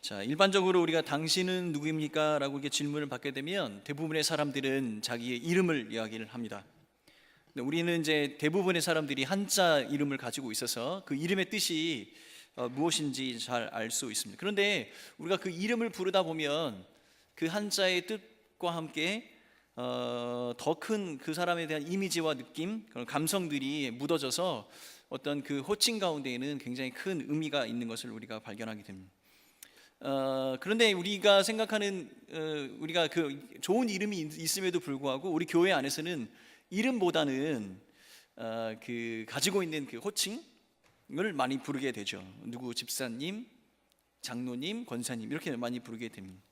자, 일반적으로 우리가 당신은 누구입니까? 라고 이렇게 질문을 받게 되면 대부분의 사람들은 자기의 이름을 이야기를 합니다. 근데 우리는 이제 대부분의 사람들이 한자 이름을 가지고 있어서 그 이름의 뜻이 무엇인지 잘 알 수 있습니다. 그런데 우리가 그 이름을 부르다 보면 그 한자의 뜻과 함께 더 큰 그 사람에 대한 이미지와 느낌, 그런 감성들이 묻어져서 어떤 그 호칭 가운데에는 굉장히 큰 의미가 있는 것을 우리가 발견하게 됩니다. 그런데 우리가 생각하는 우리가 그 좋은 이름이 있음에도 불구하고 우리 교회 안에서는 이름보다는 그 가지고 있는 그 호칭을 많이 부르게 되죠. 누구 집사님, 장로님, 권사님 이렇게 많이 부르게 됩니다.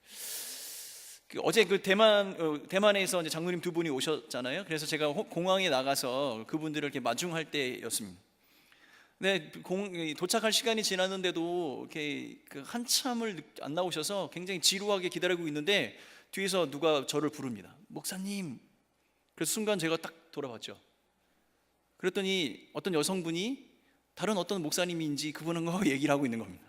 어제 그 대만에서 이제 장로님 두 분이 오셨잖아요. 그래서 제가 공항에 나가서 그분들을 이렇게 마중할 때였습니다. 네, 도착할 시간이 지났는데도 이렇게 한참을 안 나오셔서 굉장히 지루하게 기다리고 있는데 뒤에서 누가 저를 부릅니다. 목사님. 그래서 순간 제가 딱 돌아봤죠. 그랬더니 어떤 여성분이 다른 어떤 목사님인지 그분과 얘기를 하고 있는 겁니다.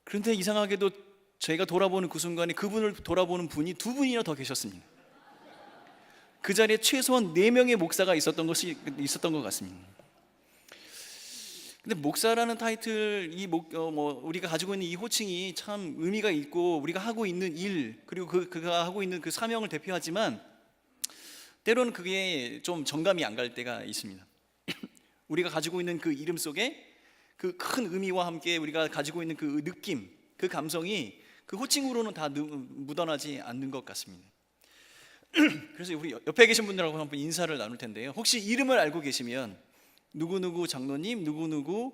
그런데 이상하게도 제가 돌아보는 그 순간에 그분을 돌아보는 분이 두 분이나 더 계셨습니다. 그 자리에 최소한 4명의 목사가 있었던 것 같습니다. 근데 목사라는 타이틀, 우리가 가지고 있는 이 호칭이 참 의미가 있고 우리가 하고 있는 일, 그리고 그가 하고 있는 그 사명을 대표하지만 때로는 그게 좀 정감이 안 갈 때가 있습니다. 우리가 가지고 있는 그 이름 속에 그 큰 의미와 함께 우리가 가지고 있는 그 느낌, 그 감성이 그 호칭으로는 다 묻어나지 않는 것 같습니다. 그래서 우리 옆에 계신 분들하고 한번 인사를 나눌 텐데요. 혹시 이름을 알고 계시면 누구누구 장로님, 누구누구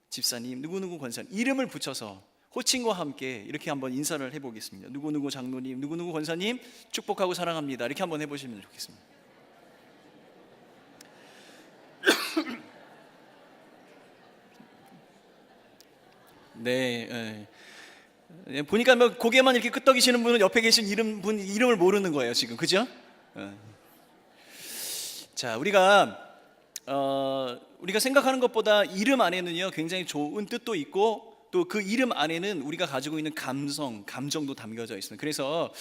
집사님, 누구누구 권사님 이름을 붙여서 호칭과 함께 이렇게 한번 인사를 해보겠습니다. 누구누구 장로님, 누구누구 권사님 축복하고 사랑합니다. 이렇게 한번 해보시면 좋겠습니다. 네, 보니까 뭐 고개만 이렇게 끄덕이시는 분은 옆에 계신 이름을 모르는 거예요 지금, 그죠? 자, 우리가 생각하는 것보다 이름 안에는요 굉장히 좋은 뜻도 있고 또 그 이름 안에는 우리가 가지고 있는 감정도 담겨져 있습니다. 그래서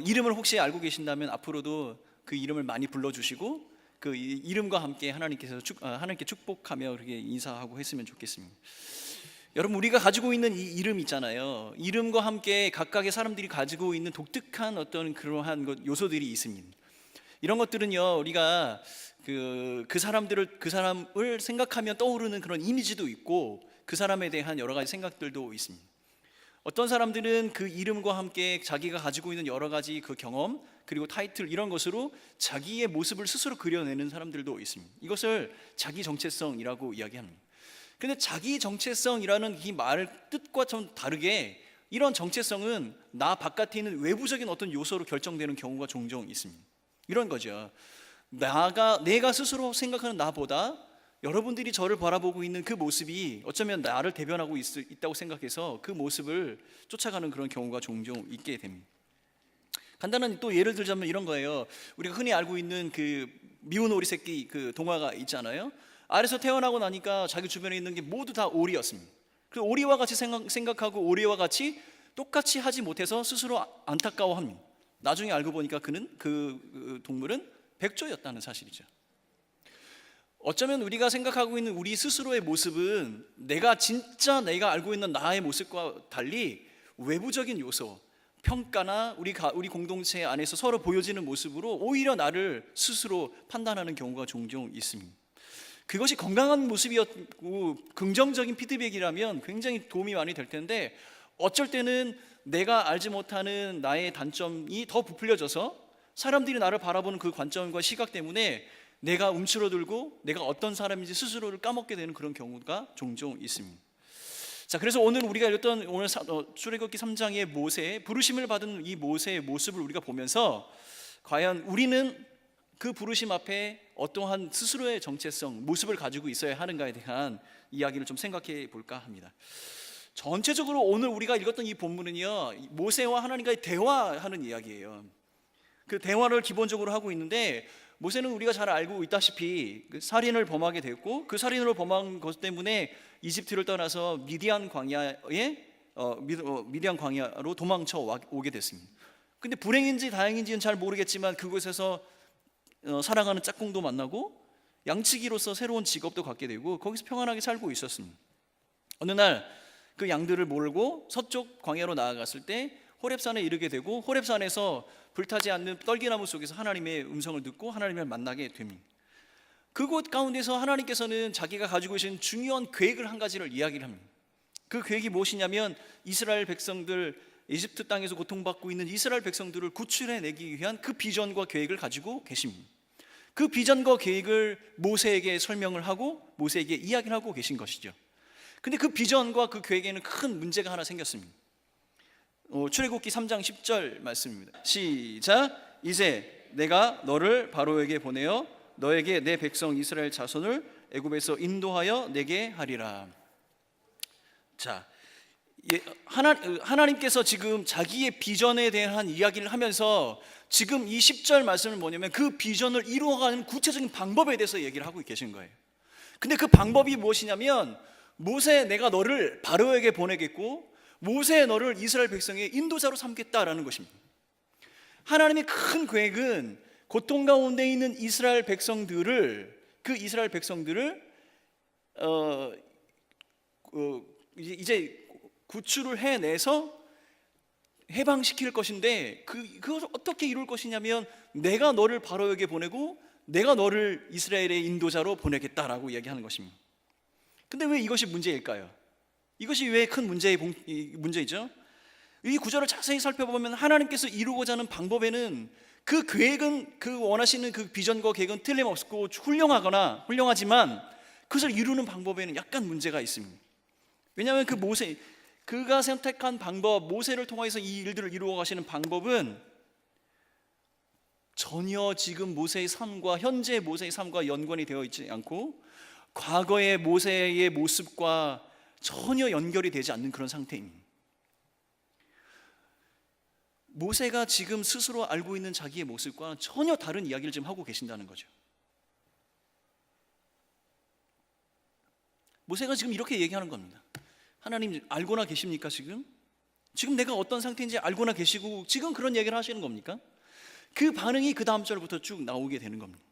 이름을 혹시 알고 계신다면 앞으로도 그 이름을 많이 불러주시고 그 이름과 함께 하나님께 축복하며 그렇게 인사하고 했으면 좋겠습니다. 여러분, 우리가 가지고 있는 이 이름 있잖아요. 이름과 함께 각각의 사람들이 가지고 있는 독특한 어떤 그러한 요소들이 있습니다. 이런 것들은요 우리가 그 사람을 생각하면 떠오르는 그런 이미지도 있고 그 사람에 대한 여러 가지 생각들도 있습니다. 어떤 사람들은 그 이름과 함께 자기가 가지고 있는 여러 가지 그 경험 그리고 타이틀 이런 것으로 자기의 모습을 스스로 그려내는 사람들도 있습니다. 이것을 자기 정체성이라고 이야기합니다. 그런데 자기 정체성이라는 이 말 뜻과 좀 다르게 이런 정체성은 나 바깥에 있는 외부적인 어떤 요소로 결정되는 경우가 종종 있습니다. 이런 거죠. 내가 스스로 생각하는 나보다 여러분들이 저를 바라보고 있는 그 모습이 어쩌면 나를 대변하고 있다고 생각해서 그 모습을 쫓아가는 그런 경우가 종종 있게 됩니다. 간단한 또 예를 들자면 이런 거예요. 우리가 흔히 알고 있는 그 미운 오리 새끼 그 동화가 있잖아요. 알에서 태어나고 나니까 자기 주변에 있는 게 모두 다 오리였습니다. 그 오리와 같이 생각하고 오리와 같이 똑같이 하지 못해서 스스로 안타까워합니다. 나중에 알고 보니까 그 동물은 백조였다는 사실이죠. 어쩌면 우리가 생각하고 있는 우리 스스로의 모습은 진짜 내가 알고 있는 나의 모습과 달리 외부적인 요소, 평가나 우리 공동체 안에서 서로 보여지는 모습으로 오히려 나를 스스로 판단하는 경우가 종종 있습니다. 그것이 건강한 모습이었고 긍정적인 피드백이라면 굉장히 도움이 많이 될 텐데 어쩔 때는 내가 알지 못하는 나의 단점이 더 부풀려져서 사람들이 나를 바라보는 그 관점과 시각 때문에 내가 움츠러들고 내가 어떤 사람인지 스스로를 까먹게 되는 그런 경우가 종종 있습니다. 자, 그래서 오늘 우리가 읽었던 출애굽기 3장의 부르심을 받은 이 모세의 모습을 우리가 보면서 과연 우리는 그 부르심 앞에 어떠한 스스로의 정체성, 모습을 가지고 있어야 하는가에 대한 이야기를 좀 생각해 볼까 합니다. 전체적으로 오늘 우리가 읽었던 이 본문은요 모세와 하나님과의 대화하는 이야기예요. 그 대화를 기본적으로 하고 있는데 모세는 우리가 잘 알고 있다시피 그 살인을 범하게 됐고 그 살인으로 범한 것 때문에 이집트를 떠나서 미디안 광야에 미디안 광야로 도망쳐 오게 됐습니다. 근데 불행인지 다행인지는 잘 모르겠지만 그곳에서 사랑하는 짝꿍도 만나고 양치기로서 새로운 직업도 갖게 되고 거기서 평안하게 살고 있었습니다. 어느 날 그 양들을 몰고 서쪽 광야로 나아갔을 때 호렙산에 이르게 되고 호렙산에서 불타지 않는 떨기나무 속에서 하나님의 음성을 듣고 하나님을 만나게 됩니다. 그곳 가운데서 하나님께서는 자기가 가지고 계신 중요한 계획을 한 가지를 이야기를 합니다. 그 계획이 무엇이냐면 이스라엘 백성들, 이집트 땅에서 고통받고 있는 이스라엘 백성들을 구출해내기 위한 그 비전과 계획을 가지고 계십니다. 그 비전과 계획을 모세에게 설명을 하고 모세에게 이야기를 하고 계신 것이죠. 근데 그 비전과 그 계획에는 큰 문제가 하나 생겼습니다. 출애굽기 3장 10절 말씀입니다. 시작. 이제 내가 너를 바로에게 보내어 너에게 내 백성 이스라엘 자손을 애굽에서 인도하여 내게 하리라. 자, 하나님께서 지금 자기의 비전에 대한 이야기를 하면서 지금 이 10절 말씀은 뭐냐면 그 비전을 이루어가는 구체적인 방법에 대해서 얘기를 하고 계신 거예요. 근데 그 방법이 무엇이냐면 모세, 내가 너를 바로에게 보내겠고 모세, 너를 이스라엘 백성의 인도자로 삼겠다라는 것입니다. 하나님의 큰 계획은 고통 가운데 있는 이스라엘 백성들을 이제 구출을 해내서 해방시킬 것인데 그것을 어떻게 이룰 것이냐면 내가 너를 바로에게 보내고 내가 너를 이스라엘의 인도자로 보내겠다라고 이야기하는 것입니다. 근데 왜 이것이 문제일까요? 이것이 왜 큰 문제이죠? 이 구절을 자세히 살펴보면 하나님께서 이루고자 하는 방법에는 그 계획은, 그 원하시는 그 비전과 계획은 틀림없고 훌륭하지만 그것을 이루는 방법에는 약간 문제가 있습니다. 왜냐하면 그가 선택한 방법, 모세를 통해서 이 일들을 이루어 가시는 방법은 전혀 지금 모세의 삶과 현재 모세의 삶과 연관이 되어 있지 않고 과거의 모세의 모습과 전혀 연결이 되지 않는 그런 상태입니다. 모세가 지금 스스로 알고 있는 자기의 모습과 전혀 다른 이야기를 지금 하고 계신다는 거죠. 모세가 지금 이렇게 얘기하는 겁니다. 하나님 알고나 계십니까? 지금 내가 어떤 상태인지 알고나 계시고 지금 그런 얘기를 하시는 겁니까? 그 반응이 그 다음 절부터 쭉 나오게 되는 겁니다.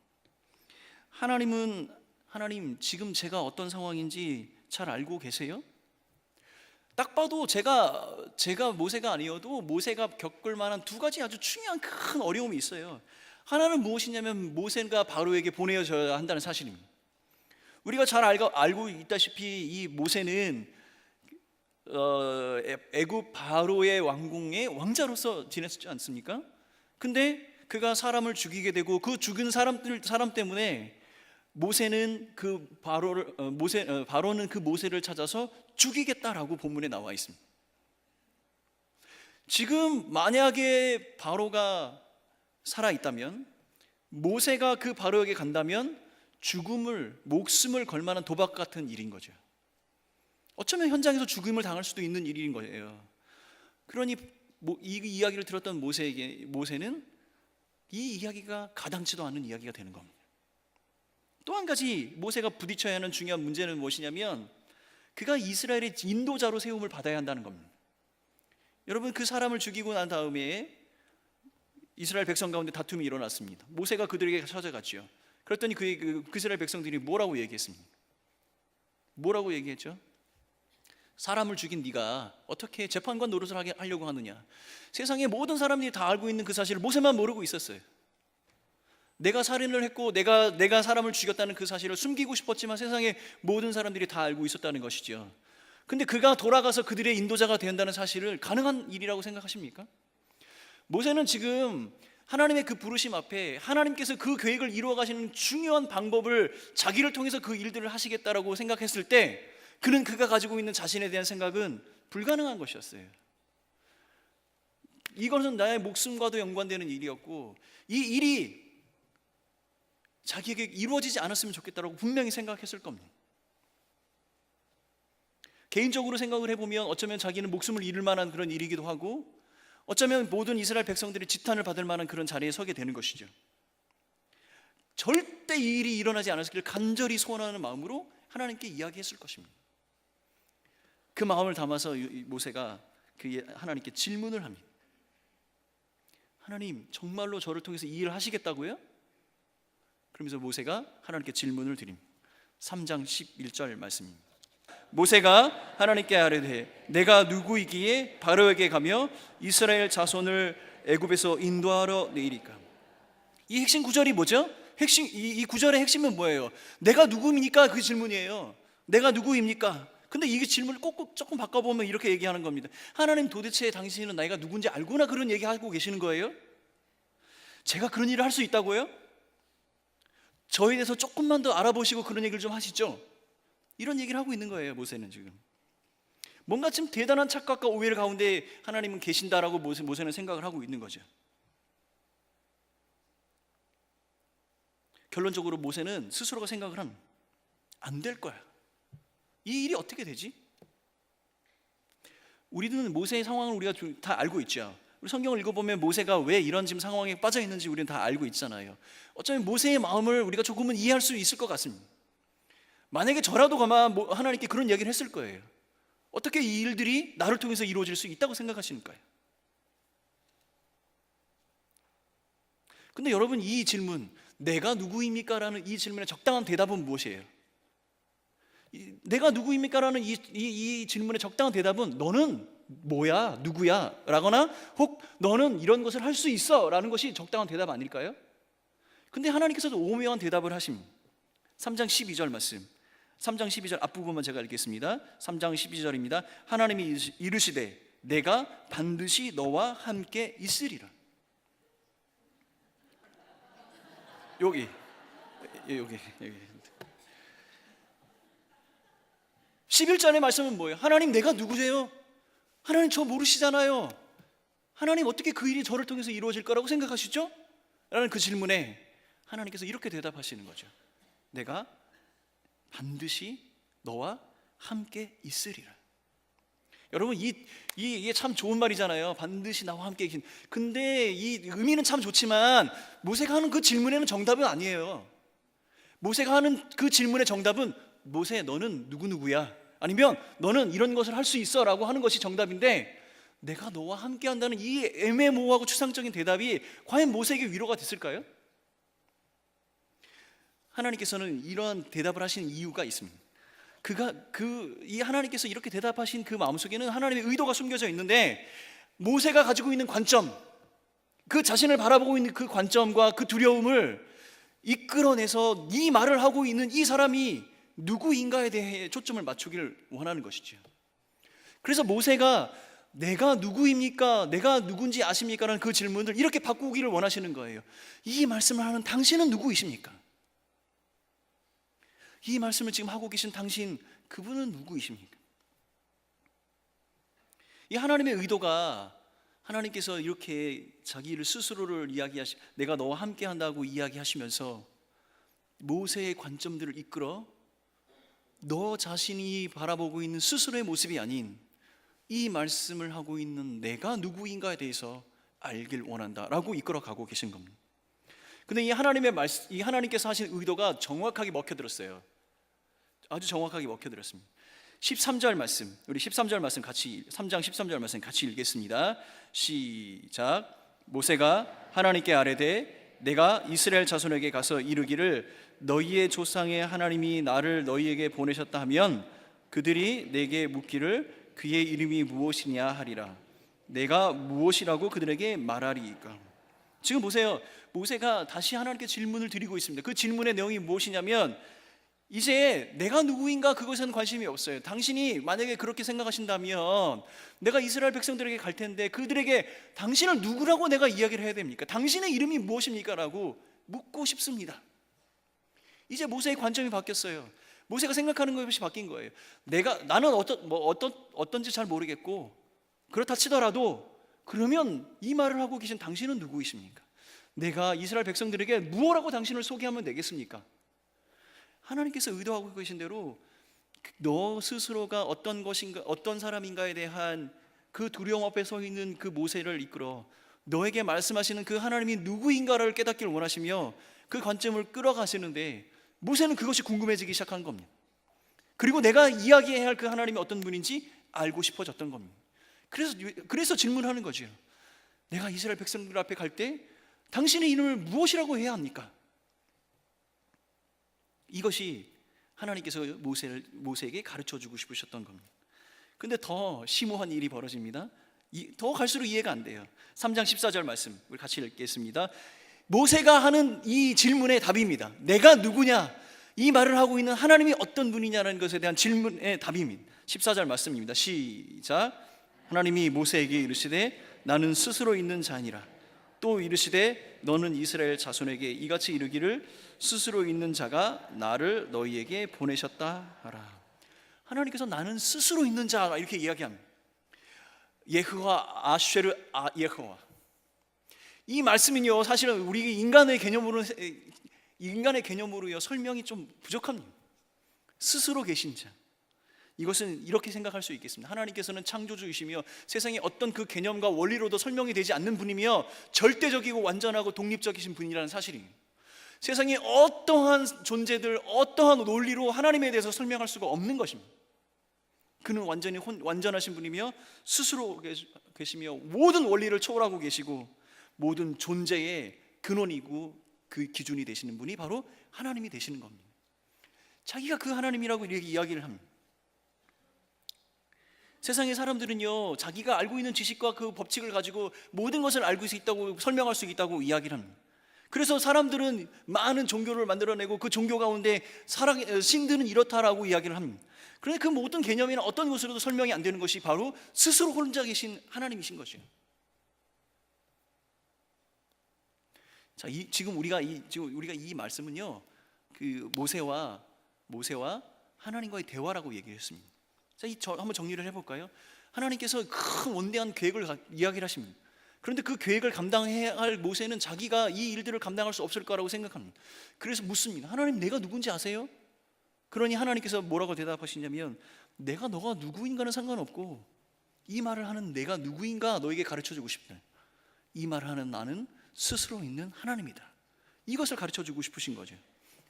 하나님 지금 제가 어떤 상황인지 잘 알고 계세요? 딱 봐도 제가 모세가 아니어도 모세가 겪을 만한 두 가지 아주 중요한 큰 어려움이 있어요. 하나는 무엇이냐면 모세가 바로에게 보내져야 한다는 사실입니다. 우리가 잘 알고 있다시피 이 모세는 애굽 바로의 왕궁의 왕자로서 지냈지 않습니까? 근데 그가 사람을 죽이게 되고 그 죽은 사람 때문에 바로는 그 모세를 찾아서 죽이겠다라고 본문에 나와 있습니다. 지금 만약에 바로가 살아 있다면 모세가 그 바로에게 간다면 목숨을 걸 만한 도박 같은 일인 거죠. 어쩌면 현장에서 죽음을 당할 수도 있는 일인 거예요. 그러니 이 이야기를 들었던 모세는 이 이야기가 가당치도 않은 이야기가 되는 겁니다. 또 한 가지 모세가 부딪혀야 하는 중요한 문제는 무엇이냐면 그가 이스라엘의 인도자로 세움을 받아야 한다는 겁니다. 여러분, 그 사람을 죽이고 난 다음에 이스라엘 백성 가운데 다툼이 일어났습니다. 모세가 그들에게 찾아갔죠. 그랬더니 그 이스라엘 백성들이 뭐라고 얘기했습니까? 뭐라고 얘기했죠? 사람을 죽인 네가 어떻게 재판관 노릇을 하려고 하느냐? 세상의 모든 사람들이 다 알고 있는 그 사실을 모세만 모르고 있었어요. 내가 살인을 했고 내가 사람을 죽였다는 그 사실을 숨기고 싶었지만 세상의 모든 사람들이 다 알고 있었다는 것이죠. 근데 그가 돌아가서 그들의 인도자가 된다는 사실을 가능한 일이라고 생각하십니까? 모세는 지금 하나님의 그 부르심 앞에 하나님께서 그 계획을 이루어 가시는 중요한 방법을 자기를 통해서 그 일들을 하시겠다라고 생각했을 때 그가 가지고 있는 자신에 대한 생각은 불가능한 것이었어요. 이것은 나의 목숨과도 연관되는 일이었고 이 일이 자기에게 이루어지지 않았으면 좋겠다라고 분명히 생각했을 겁니다. 개인적으로 생각을 해보면 어쩌면 자기는 목숨을 잃을 만한 그런 일이기도 하고 어쩌면 모든 이스라엘 백성들이 지탄을 받을 만한 그런 자리에 서게 되는 것이죠. 절대 이 일이 일어나지 않았기를 간절히 소원하는 마음으로 하나님께 이야기했을 것입니다. 그 마음을 담아서 모세가 하나님께 질문을 합니다. 하나님, 정말로 저를 통해서 이 일을 하시겠다고요? 그러면서 모세가 하나님께 질문을 드립니다. 3장 11절 말씀입니다. 모세가 하나님께 아뢰되 내가 누구이기에 바로에게 가며 이스라엘 자손을 애굽에서 인도하러 내리까? 이 핵심 구절이 뭐죠? 이 구절의 핵심은 뭐예요? 내가 누구입니까? 그 질문이에요. 내가 누구입니까? 근데 이 질문을 꼭 조금 바꿔보면 이렇게 얘기하는 겁니다. 하나님, 도대체 당신은 내가 누군지 알구나, 그런 얘기하고 계시는 거예요? 제가 그런 일을 할 수 있다고요? 저에 대해서 조금만 더 알아보시고 그런 얘기를 좀 하시죠. 이런 얘기를 하고 있는 거예요. 모세는 지금 뭔가 좀 대단한 착각과 오해를 가운데 하나님은 계신다라고 모세는 생각을 하고 있는 거죠. 결론적으로 모세는 스스로가 생각을 하면 안 될 거야. 이 일이 어떻게 되지? 우리는 모세의 상황을 우리가 다 알고 있죠. 우리 성경을 읽어보면 모세가 왜 이런 지금 상황에 빠져 있는지 우리는 다 알고 있잖아요. 어쩌면 모세의 마음을 우리가 조금은 이해할 수 있을 것 같습니다. 만약에 저라도 가만 하나님께 그런 이야기를 했을 거예요. 어떻게 이 일들이 나를 통해서 이루어질 수 있다고 생각하시는가요? 근데 여러분, 이 질문, 내가 누구입니까? 라는 이 질문의 적당한 대답은 무엇이에요? 내가 누구입니까? 라는 이 질문의 적당한 대답은 너는 뭐야? 누구야? 라거나 혹 너는 이런 것을 할 수 있어? 라는 것이 적당한 대답 아닐까요? 근데 하나님께서도 오묘한 대답을 하십니다. 3장 12절 말씀, 3장 12절 앞부분만 제가 읽겠습니다. 3장 12절입니다. 하나님이 이르시되 내가 반드시 너와 함께 있으리라. 여기 11절의 말씀은 뭐예요? 하나님, 내가 누구세요? 하나님, 저 모르시잖아요. 하나님, 어떻게 그 일이 저를 통해서 이루어질 거라고 생각하시죠? 라는 그 질문에 하나님께서 이렇게 대답하시는 거죠. 내가 반드시 너와 함께 있으리라. 여러분, 이게 참 좋은 말이잖아요. 반드시 나와 함께 계신. 근데 이 의미는 참 좋지만 모세가 하는 그 질문에는 정답은 아니에요. 모세가 하는 그 질문의 정답은 모세, 너는 누구누구야? 아니면 너는 이런 것을 할 수 있어 라고 하는 것이 정답인데, 내가 너와 함께 한다는 이 애매모호하고 추상적인 대답이 과연 모세에게 위로가 됐을까요? 하나님께서는 이러한 대답을 하시는 이유가 있습니다. 이 하나님께서 이렇게 대답하신 그 마음속에는 하나님의 의도가 숨겨져 있는데, 모세가 가지고 있는 관점, 그 자신을 바라보고 있는 그 관점과 그 두려움을 이끌어내서 이 말을 하고 있는 이 사람이 누구인가에 대해 초점을 맞추기를 원하는 것이죠. 그래서 모세가 내가 누구입니까? 내가 누군지 아십니까? 라는 그 질문을 이렇게 바꾸기를 원하시는 거예요. 이 말씀을 하는 당신은 누구이십니까? 이 말씀을 지금 하고 계신 당신, 그분은 누구이십니까? 이 하나님의 의도가, 하나님께서 이렇게 자기를 스스로를 내가 너와 함께 한다고 이야기하시면서 모세의 관점들을 이끌어 너 자신이 바라보고 있는 스스로의 모습이 아닌 이 말씀을 하고 있는 내가 누구인가에 대해서 알길 원한다라고 이끌어가고 계신 겁니다. 근데 이 하나님께서 하신 의도가 정확하게 먹혀들었어요. 아주 정확하게 먹혀들었습니다. 13절 말씀, 우리 13절 말씀 같이, 3장 13절 말씀 같이 읽겠습니다. 시작. 모세가 하나님께 아뢰되 내가 이스라엘 자손에게 가서 이르기를 너희의 조상의 하나님이 나를 너희에게 보내셨다 하면 그들이 내게 묻기를 그의 이름이 무엇이냐 하리라. 내가 무엇이라고 그들에게 말하리이까. 지금 보세요. 모세가 다시 하나님께 질문을 드리고 있습니다. 그 질문의 내용이 무엇이냐면, 이제 내가 누구인가 그것에는 관심이 없어요. 당신이 만약에 그렇게 생각하신다면 내가 이스라엘 백성들에게 갈 텐데 그들에게 당신을 누구라고 내가 이야기를 해야 됩니까? 당신의 이름이 무엇입니까? 라고 묻고 싶습니다. 이제 모세의 관점이 바뀌었어요. 모세가 생각하는 것이 바뀐 거예요. 나는 어떤지 잘 모르겠고, 그렇다 치더라도 그러면 이 말을 하고 계신 당신은 누구이십니까? 내가 이스라엘 백성들에게 무엇라고 당신을 소개하면 되겠습니까? 하나님께서 의도하고 계신 대로 너 스스로가 어떤 것인가, 어떤 사람인가에 대한 그 두려움 앞에 서 있는 그 모세를 이끌어 너에게 말씀하시는 그 하나님이 누구인가를 깨닫기를 원하시며 그 관점을 끌어가시는데, 모세는 그것이 궁금해지기 시작한 겁니다. 그리고 내가 이야기해야 할 그 하나님이 어떤 분인지 알고 싶어졌던 겁니다. 그래서 질문하는 거죠. 내가 이스라엘 백성들 앞에 갈 때 당신의 이름을 무엇이라고 해야 합니까? 이것이 하나님께서 모세에게 가르쳐주고 싶으셨던 겁니다. 근데 더 심오한 일이 벌어집니다. 더 갈수록 이해가 안 돼요. 3장 14절 말씀 우리 같이 읽겠습니다. 모세가 하는 이 질문의 답입니다. 내가 누구냐? 이 말을 하고 있는 하나님이 어떤 분이냐는 것에 대한 질문의 답입니다. 14절 말씀입니다. 시작. 하나님이 모세에게 이르시되 나는 스스로 있는 자니라. 또 이르시되 너는 이스라엘 자손에게 이같이 이르기를 스스로 있는 자가 나를 너희에게 보내셨다 하라. 하나님께서 나는 스스로 있는 자 이렇게 이야기합니다. 예흐와 아쉐르 예흐와. 이 말씀은요 사실은 우리 인간의 개념으로요 설명이 좀 부족합니다. 스스로 계신 자. 이것은 이렇게 생각할 수 있겠습니다. 하나님께서는 창조주이시며 세상의 어떤 그 개념과 원리로도 설명이 되지 않는 분이며 절대적이고 완전하고 독립적이신 분이라는 사실입니다. 세상의 어떠한 존재들, 어떠한 논리로 하나님에 대해서 설명할 수가 없는 것입니다. 그는 완전히 완전하신 분이며 스스로 계시며 모든 원리를 초월하고 계시고 모든 존재의 근원이고 그 기준이 되시는 분이 바로 하나님이 되시는 겁니다. 자기가 그 하나님이라고 이렇게 이야기를 합니다. 세상의 사람들은요 자기가 알고 있는 지식과 그 법칙을 가지고 모든 것을 알고 있다고 설명할 수 있다고 이야기를 합니다. 그래서 사람들은 많은 종교를 만들어내고 그 종교 가운데 신들은 이렇다라고 이야기를 합니다. 그런데 그 모든 개념이나 어떤 것으로도 설명이 안 되는 것이 바로 스스로 혼자 계신 하나님이신 것이에요. 자, 지금 우리가 이 말씀은요 그 모세와 하나님과의 대화라고 얘기했습니다. 자, 한번 정리를 해볼까요? 하나님께서 큰 원대한 계획을 이야기를 하십니다. 그런데 그 계획을 감당해야 할 모세는 자기가 이 일들을 감당할 수 없을 거라고 생각합니다. 그래서 묻습니다. 하나님 내가 누군지 아세요? 그러니 하나님께서 뭐라고 대답하시냐면 내가 너가 누구인가는 상관없고 이 말을 하는 내가 누구인가 너에게 가르쳐주고 싶다. 이 말을 하는 나는 스스로 있는 하나님이다. 이것을 가르쳐주고 싶으신 거죠.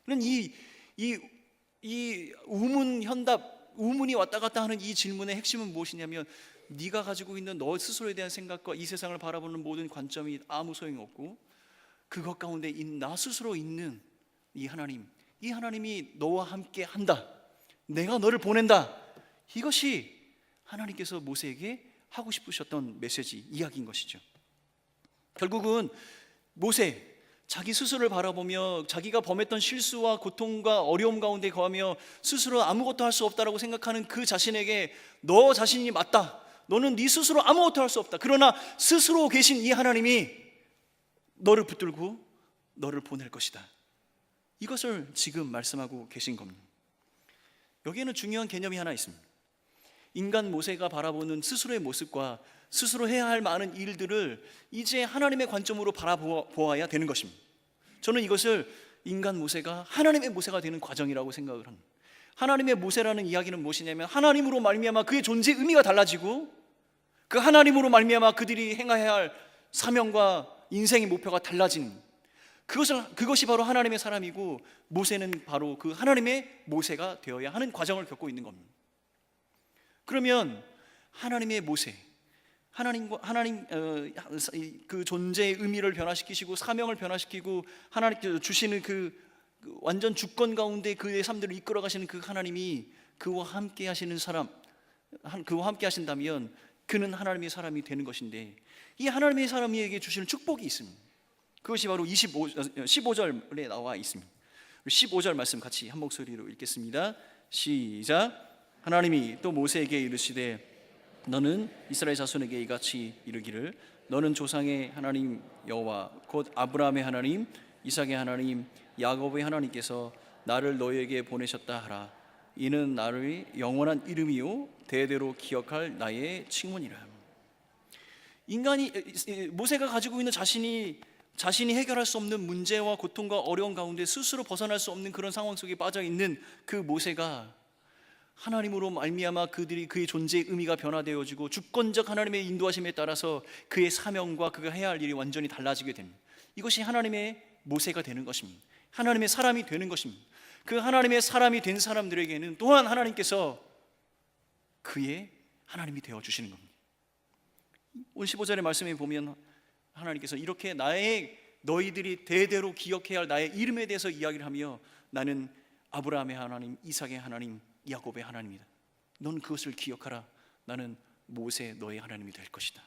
그러면 이 우문이 왔다 갔다 하는 이 질문의 핵심은 무엇이냐면 네가 가지고 있는 너 스스로에 대한 생각과 이 세상을 바라보는 모든 관점이 아무 소용없고 그것 가운데 나 스스로 있는 이 하나님이 너와 함께 한다. 내가 너를 보낸다. 이것이 하나님께서 모세에게 하고 싶으셨던 메시지, 이야기인 것이죠. 결국은 모세 자기 스스로를 바라보며 자기가 범했던 실수와 고통과 어려움 가운데 거하며 스스로 아무것도 할 수 없다라고 생각하는 그 자신에게 너 자신이 맞다. 너는 네 스스로 아무것도 할 수 없다. 그러나 스스로 계신 이 하나님이 너를 붙들고 너를 보낼 것이다. 이것을 지금 말씀하고 계신 겁니다. 여기에는 중요한 개념이 하나 있습니다. 인간 모세가 바라보는 스스로의 모습과 스스로 해야 할 많은 일들을 이제 하나님의 관점으로 바라보아야 되는 것입니다. 저는 이것을 인간 모세가 하나님의 모세가 되는 과정이라고 생각을 합니다. 하나님의 모세라는 이야기는 무엇이냐면 하나님으로 말미암아 그의 존재의 의미가 달라지고 그 하나님으로 말미암아 그들이 행해야 할 사명과 인생의 목표가 달라지는 그것이 바로 하나님의 사람이고 모세는 바로 그 하나님의 모세가 되어야 하는 과정을 겪고 있는 겁니다. 그러면 하나님의 모세, 하나님 그 존재의 의미를 변화시키시고 사명을 변화시키고 하나님께서 주시는 그 완전 주권 가운데 그의 삶들을 이끌어 가시는 그 하나님이 그와 함께 하시는 사람, 그와 함께 하신다면 그는 하나님의 사람이 되는 것인데 이 하나님의 사람에게 주시는 축복이 있습니다. 그것이 바로 15절에 나와 있습니다. 15절 말씀 같이 한 목소리로 읽겠습니다. 시작. 하나님이 또 모세에게 이르시되 너는 이스라엘 자손에게 이같이 이르기를 너는 조상의 하나님 여호와 곧 아브라함의 하나님 이삭의 하나님 야곱의 하나님께서 나를 너희에게 보내셨다 하라. 이는 나의 영원한 이름이요 대대로 기억할 나의 칭문이라. 모세가 가지고 있는 자신이 해결할 수 없는 문제와 고통과 어려움 가운데 스스로 벗어날 수 없는 그런 상황 속에 빠져 있는 그 모세가 하나님으로 말미암아 그의 존재의 의미가 변화되어지고 주권적 하나님의 인도하심에 따라서 그의 사명과 그가 해야 할 일이 완전히 달라지게 됩니다. 이것이 하나님의 모세가 되는 것입니다. 하나님의 사람이 되는 것입니다. 그 하나님의 사람이 된 사람들에게는 또한 하나님께서 하나님이 되어 주시는 겁니다. 오늘 15절의 말씀에 보면 하나님께서 이렇게 너희들이 대대로 기억해야 할 나의 이름에 대해서 이야기를 하며 나는 아브라함의 하나님, 이삭의 하나님, 야곱의 하나님이다. 넌 그것을 기억하라. 나는 모세 너의 하나님이 될 것이다.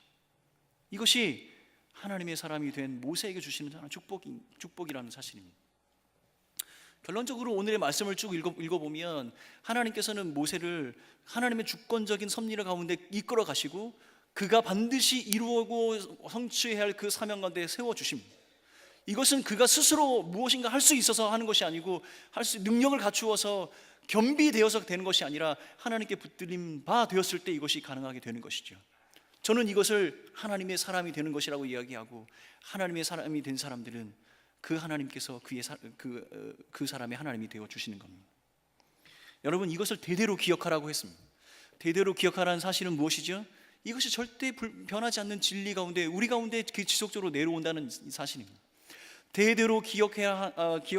이것이 하나님의 사람이 된 모세에게 주시는 축복이라는 사실입니다. 결론적으로 오늘의 말씀을 쭉 읽어보면 하나님께서는 모세를 하나님의 주권적인 섭리를 가운데 이끌어 가시고 그가 반드시 이루고 성취해야 할 그 사명 가운데 세워주십니다. 이것은 그가 스스로 무엇인가 할 수 있어서 하는 것이 아니고 능력을 갖추어서 겸비되어서 되는 것이 아니라 하나님께 붙들림 바 되었을 때 이것이 가능하게 되는 것이죠. 저는 이것을 하나님의 사람이 되는 것이라고 이야기하고, 하나님의 사람이 된 사람들은 그 하나님께서 그 사람의 하나님이 되어 주시는 겁니다. 여러분, 이것을 대대로 기억하라고 했습니다. 대대로 기억하라는 사실은 무엇이죠? 이것이 절대 변하지 않는 진리 가운데 우리 가운데 지속적으로 내려온다는 사실입니다. 대대로 기억해야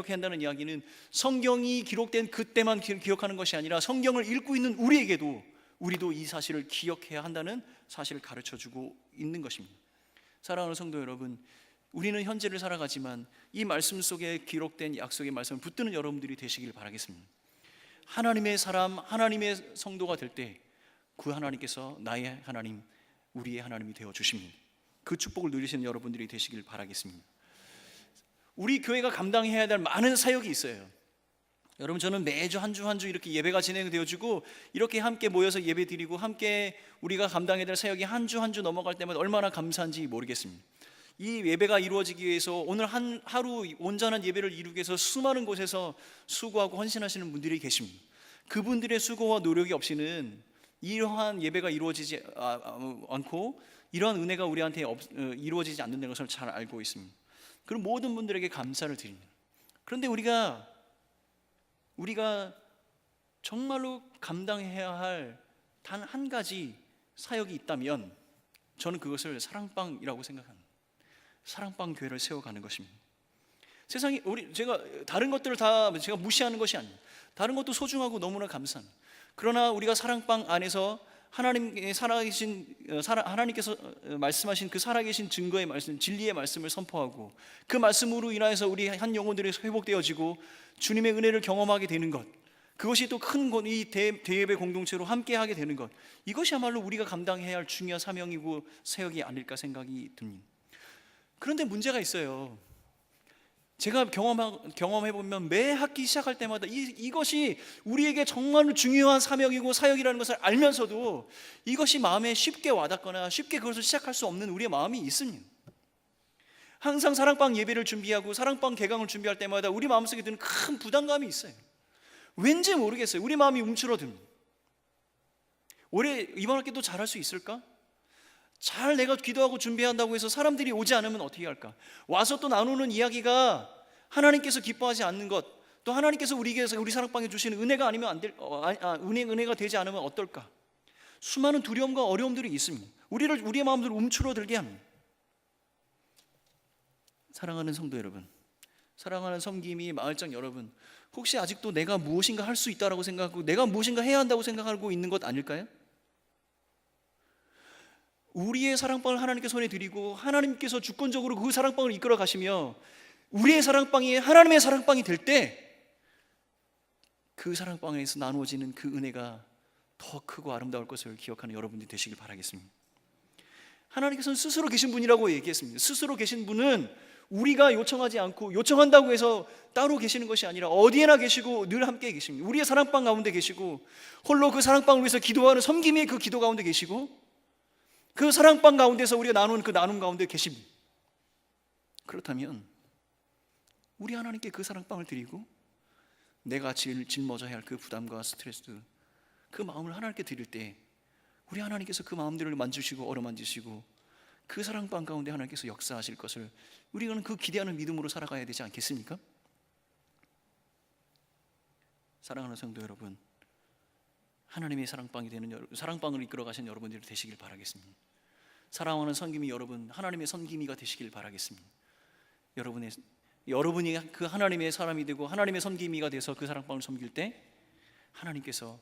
한다는 이야기는 성경이 기록된 그때만 기억하는 것이 아니라 성경을 읽고 있는 우리도 이 사실을 기억해야 한다는 사실을 가르쳐주고 있는 것입니다. 사랑하는 성도 여러분, 우리는 현재를 살아가지만 이 말씀 속에 기록된 약속의 말씀을 붙드는 여러분들이 되시길 바라겠습니다. 하나님의 사람, 하나님의 성도가 될 때 그 하나님께서 나의 하나님, 우리의 하나님이 되어 주십니다. 그 축복을 누리시는 여러분들이 되시길 바라겠습니다. 우리 교회가 감당해야 될 많은 사역이 있어요. 여러분, 저는 매주 한 주 이렇게 예배가 진행되어지고 이렇게 함께 모여서 예배 드리고 함께 우리가 감당해야 될 사역이 한 주 넘어갈 때마다 얼마나 감사한지 모르겠습니다. 이 예배가 이루어지기 위해서 오늘 하루 온전한 예배를 이루기 위해서 수많은 곳에서 수고하고 헌신하시는 분들이 계십니다. 그분들의 수고와 노력이 없이는 이러한 예배가 이루어지지 않고 이러한 은혜가 우리한테 이루어지지 않는다는 것을 잘 알고 있습니다. 그럼 모든 분들에게 감사를 드립니다. 그런데 우리가 정말로 감당해야 할 단 한 가지 사역이 있다면 저는 그것을 사랑방이라고 생각합니다. 사랑방 교회를 세워가는 것입니다. 세상에 제가 다른 것들을 다 제가 무시하는 것이 아닙니다. 다른 것도 소중하고 너무나 감사합니다. 그러나 우리가 사랑방 안에서 하나님께서 말씀하신 그 살아계신 증거의 말씀, 진리의 말씀을 선포하고 그 말씀으로 인하여서 우리 한 영혼들이 회복되어지고 주님의 은혜를 경험하게 되는 것, 그것이 또 큰 이 대예배 공동체로 함께하게 되는 것, 이것이야말로 우리가 감당해야 할 중요한 사명이고 사역이 아닐까 생각이 듭니다. 그런데 문제가 있어요. 제가 경험해보면 매 학기 시작할 때마다 이것이 우리에게 정말 중요한 사명이고 사역이라는 것을 알면서도 이것이 마음에 쉽게 와닿거나 쉽게 그것을 시작할 수 없는 우리의 마음이 있습니다. 항상 사랑방 예배를 준비하고 사랑방 개강을 준비할 때마다 우리 마음속에 드는 큰 부담감이 있어요. 왠지 모르겠어요. 우리 마음이 움츠러듭니다. 올해 이번 학기도 잘할 수 있을까? 잘 내가 기도하고 준비한다고 해서 사람들이 오지 않으면 어떻게 할까? 와서 또 나누는 이야기가 하나님께서 기뻐하지 않는 것, 또 하나님께서 우리에게서 우리 사랑방에 주시는 은혜가 아니면 은혜가 되지 않으면 어떨까? 수많은 두려움과 어려움들이 있습니다. 우리의 마음들을 움츠러들게 합니다. 사랑하는 성도 여러분, 사랑하는 섬김이 마을장 여러분, 혹시 아직도 내가 무엇인가 할 수 있다라고 생각하고 내가 무엇인가 해야 한다고 생각하고 있는 것 아닐까요? 우리의 사랑방을 하나님께 손에 드리고 하나님께서 주권적으로 그 사랑방을 이끌어 가시며 우리의 사랑방이 하나님의 사랑방이 될 때 그 사랑방에서 나누어지는 그 은혜가 더 크고 아름다울 것을 기억하는 여러분들이 되시길 바라겠습니다. 하나님께서는 스스로 계신 분이라고 얘기했습니다. 스스로 계신 분은 우리가 요청하지 않고 요청한다고 해서 따로 계시는 것이 아니라 어디에나 계시고 늘 함께 계십니다. 우리의 사랑방 가운데 계시고 홀로 그 사랑방을 위해서 기도하는 섬김의 그 기도 가운데 계시고 그 사랑방 가운데서 우리가 나누는 그 나눔 가운데 계십니다. 그렇다면 우리 하나님께 그 사랑방을 드리고 내가 짊어져야 할 그 부담과 스트레스, 그 마음을 하나님께 드릴 때 우리 하나님께서 그 마음들을 만지시고 어루만지시고 그 사랑방 가운데 하나님께서 역사하실 것을 우리는 그 기대하는 믿음으로 살아가야 되지 않겠습니까? 사랑하는 성도 여러분, 하나님의 사랑방이 되는 사랑방을 이끌어 가신 여러분들이 되시길 바라겠습니다. 사랑하는 선김이 여러분, 하나님의 선김이가 되시길 바라겠습니다. 여러분이 그 하나님의 사람이 되고 하나님의 선김이가 돼서 그 사랑방을 섬길 때 하나님께서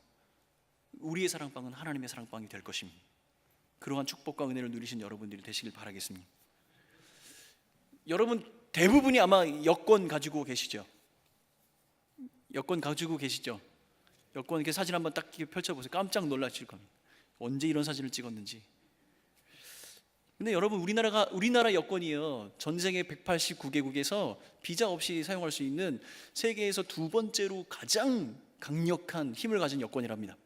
우리의 사랑방은 하나님의 사랑방이 될 것입니다. 그러한 축복과 은혜를 누리신 여러분들이 되시길 바라겠습니다. 여러분 대부분이 아마 여권 가지고 계시죠? 여권 가지고 계시죠? 여권 이렇게 사진 한번 딱 펼쳐보세요. 깜짝 놀라실 겁니다. 언제 이런 사진을 찍었는지. 근데 여러분 우리나라 여권이요, 전 세계 189개국에서 비자 없이 사용할 수 있는 세계에서 두 번째로 가장 강력한 힘을 가진 여권이랍니다.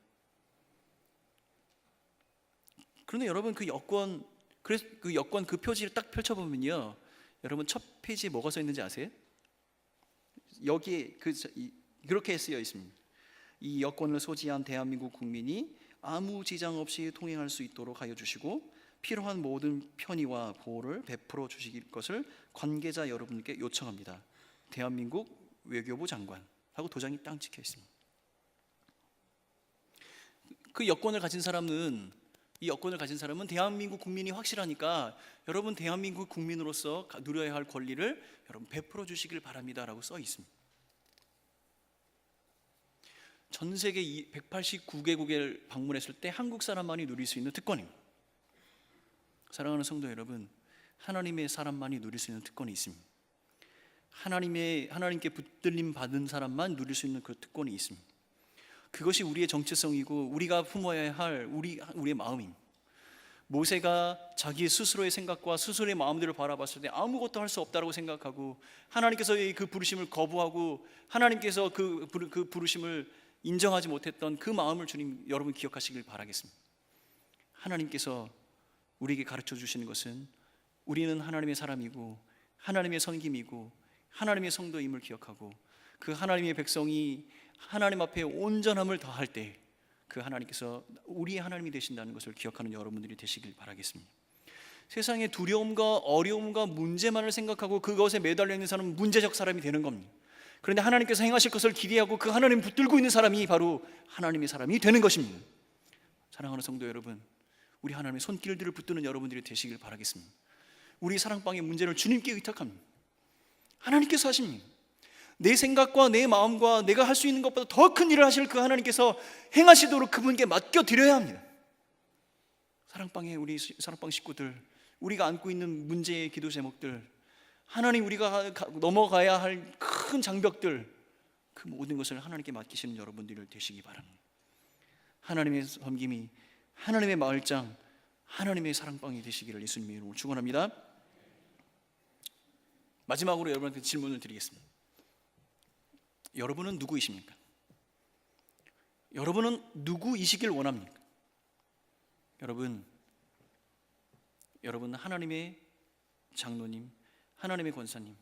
그런데 여러분 그 여권 그 표지를 딱 펼쳐보면요, 여러분 첫 페이지에 뭐가 써 있는지 아세요? 여기에 그렇게 쓰여 있습니다. 이 여권을 소지한 대한민국 국민이 아무 지장 없이 통행할 수 있도록 하여 주시고 필요한 모든 편의와 보호를 베풀어 주실 것을 관계자 여러분께 요청합니다. 대한민국 외교부 장관 하고 도장이 딱 찍혀 있습니다. 이 여권을 가진 사람은 대한민국 국민이 확실하니까 여러분 대한민국 국민으로서 누려야 할 권리를 여러분 베풀어 주시길 바랍니다라고 써 있습니다. 전 세계 189개국을 방문했을 때 한국 사람만이 누릴 수 있는 특권입니다. 사랑하는 성도 여러분, 하나님의 사람만이 누릴 수 있는 특권이 있습니다. 하나님께 붙들림 받은 사람만 누릴 수 있는 그 특권이 있습니다. 그것이 우리의 정체성이고 우리가 품어야 할 우리의 마음입니다. 모세가 자기 스스로의 생각과 스스로의 마음대로 바라봤을 때 아무것도 할 수 없다고 생각하고 하나님께서의 그 부르심을 거부하고 하나님께서 그 부르심을 인정하지 못했던 그 마음을 주님 여러분 기억하시길 바라겠습니다. 하나님께서 우리에게 가르쳐 주시는 것은 우리는 하나님의 사람이고 하나님의 선김이고 하나님의 성도임을 기억하고 그 하나님의 백성이 하나님 앞에 온전함을 다할 때 그 하나님께서 우리의 하나님이 되신다는 것을 기억하는 여러분들이 되시길 바라겠습니다. 세상의 두려움과 어려움과 문제만을 생각하고 그것에 매달려 있는 사람은 문제적 사람이 되는 겁니다. 그런데 하나님께서 행하실 것을 기대하고 그 하나님 붙들고 있는 사람이 바로 하나님의 사람이 되는 것입니다. 사랑하는 성도 여러분, 우리 하나님의 손길들을 붙드는 여러분들이 되시길 바라겠습니다. 우리 사랑방의 문제를 주님께 의탁합니다. 하나님께서 하십니다. 내 생각과 내 마음과 내가 할 수 있는 것보다 더 큰 일을 하실 그 하나님께서 행하시도록 그분께 맡겨드려야 합니다. 우리 사랑방 식구들, 우리가 안고 있는 문제의 기도 제목들, 하나님 우리가 넘어가야 할 큰 장벽들, 그 모든 것을 하나님께 맡기시는 여러분들 되시기 바랍니다. 하나님의 섬김이 하나님의 마을장, 하나님의 사랑방이 되시기를 예수님의 이름으로 축원합니다. 마지막으로 여러분한테 질문을 드리겠습니다. 여러분은 누구이십니까? 여러분은 누구이시길 원합니까? 여러분 하나님의 장로님, 하나님의 권사님,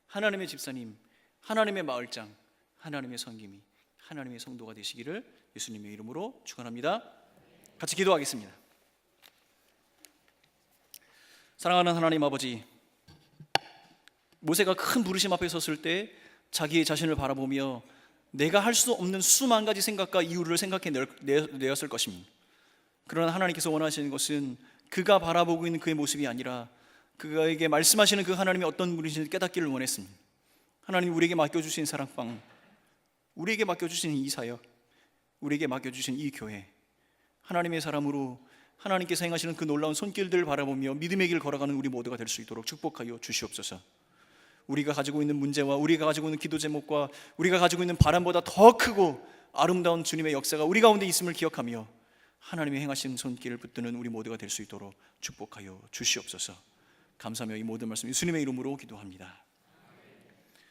하나님의 집사님, 하나님의 마을장, 하나님의 성김이, 하나님의 성도가 되시기를 예수님의 이름으로 축원합니다. 같이 기도하겠습니다. 사랑하는 하나님 아버지, 모세가 큰 부르심 앞에 섰을 때 자기의 자신을 바라보며 내가 할 수 없는 수만 가지 생각과 이유를 생각해내었을 것입니다. 그러나 하나님께서 원하시는 것은 그가 바라보고 있는 그의 모습이 아니라 그에게 말씀하시는 그 하나님이 어떤 분이신지 깨닫기를 원했습니다. 하나님, 우리에게 맡겨주신 사랑방, 우리에게 맡겨주신 이 사역, 우리에게 맡겨주신 이 교회, 하나님의 사람으로 하나님께서 행하시는 그 놀라운 손길들을 바라보며 믿음의 길 걸어가는 우리 모두가 될 수 있도록 축복하여 주시옵소서. 우리가 가지고 있는 문제와 우리가 가지고 있는 기도 제목과 우리가 가지고 있는 바람보다 더 크고 아름다운 주님의 역사가 우리 가운데 있음을 기억하며 하나님의 행하신 손길을 붙드는 우리 모두가 될 수 있도록 축복하여 주시옵소서. 감사하며 이 모든 말씀 예수님의 이름으로 기도합니다.